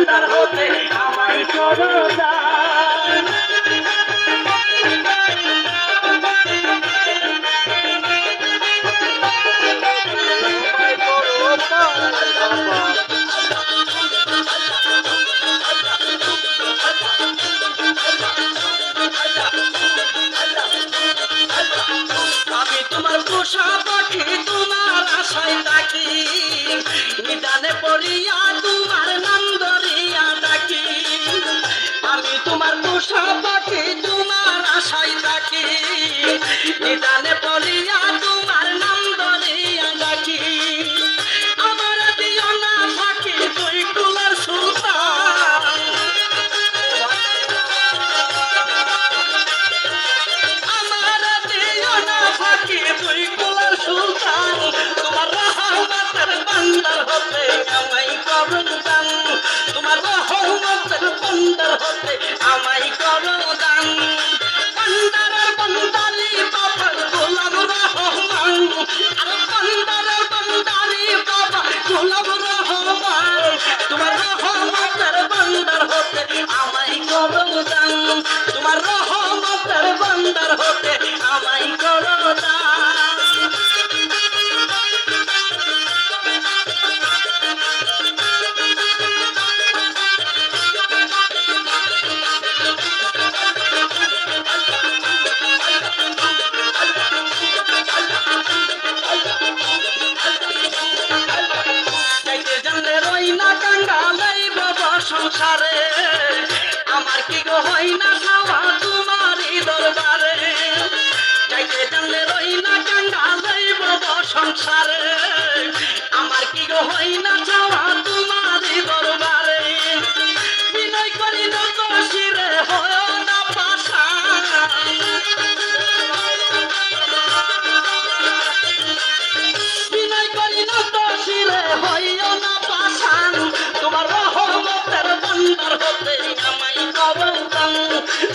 ভান্ডার হতে আমায় করো দান। আমি তোমার পোষা পাখি, তোমার আশায় ডাকি, নিদানে পড়িয়া তোমার নাম ধরিয়া ডাকি। আমি তোমার পোষা পাখি, তোমার আশায় ডাকি, নিদানে পড়িয়া তোমার নাম ধরিয়া ডাকি। আমার দিও না ফাঁকি, তুই কুলার সুলতান। আমার দিও না ফাঁকি, তুই কুলার সুলতান। তোমার রহমতের বান্দার হতে আমায় করো দান। তোমার রহমতের বান্দার হতে আমায় করো দান। বান্দারের বান্দারি বাবা গোলাম রহমান, আর বান্দারের বান্দারি বাবা গোলাম রহমান। তোমার রহমতের বান্দার হতে আমায় করো দান। তোমার রহমতের বান্দার হতে আমায় করো দান। চাইতে জানলে রই না কাঙ্গালেই বাবা সংসারে, আমার কি গো হয় না খাওয়া তোমারই দরবারে। চাইতে জানলে রই না কাঙ্গালেই বাবা সংসারে, আমার কি গো হয় না খাওয়া তোমারই দরবারে। বিনয় করি না তো শিরে হয় না পাশান। বিনয় করি না তো শিরে হইও না পাশান। তোমার রহমতের বান্দার হতে আমায় করো দান।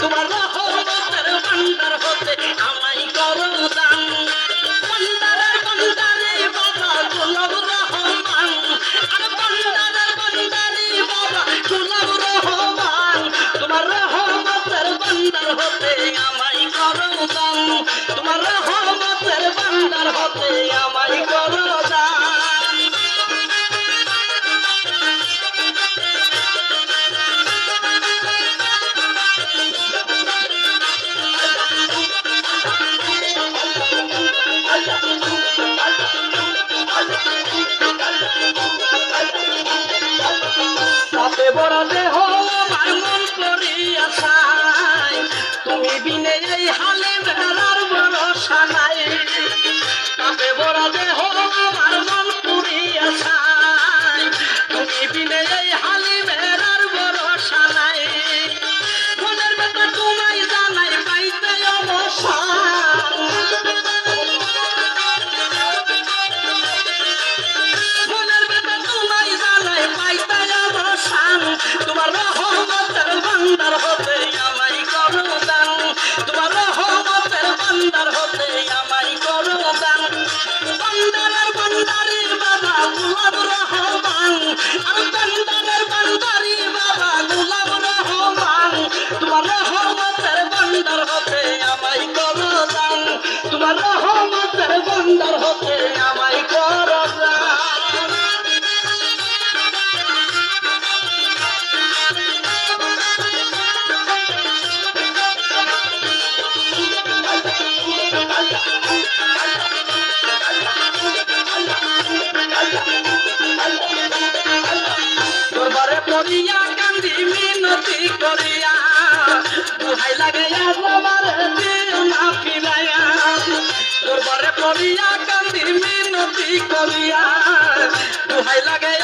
তোমার রহমতের বান্দার হতে আমায় করো দান। বান্দারের বান্দারি বাবা গোলাম রহমান, আর বান্দারের বান্দারি বাবা গোলাম রহমান। তোমার রহমতের বান্দার হতে আমায় করো দান। তোমার রহমতের বান্দার হতে আমায় করো দান। তাতে বড় দেহ আমার মন করিয়া চাই, তুমি বিনে এই হালে বেড়ার ভরসা নাই। তাতে বড় দেহ আমার মন করিয়া চাই, তুমি বিনে এই হালে বেড়ার ভরসা নাই। মনের ব্যাপার তোমায় জানাই পাইতে অবসান। মনের ব্যাপার তোমায় জানাই পাইতে অবসান। তোমার রহমতের বান্দার হতে আমায় করো দান। তোমার রহমতের বান্দার হতে আমায় করো দান। বান্দারের বান্দারি বাবা গোলাম রহমান, আর বান্দারের বান্দারি বাবা গোলাম রহমান। তোমার রহমতের বান্দার হতে আমায় করো দান। তোমার রহমতের বান্দার হতে আমায় করো দান। দরবারে পড়িয়া কান্দি মিনতি করিয়া, দুহাই লাগাইয়া তোমার দিও না ফিরাইয়া। দরবারে পড়িয়া কান্দি মিনতি করিয়া, দুহাই লাগাইয়া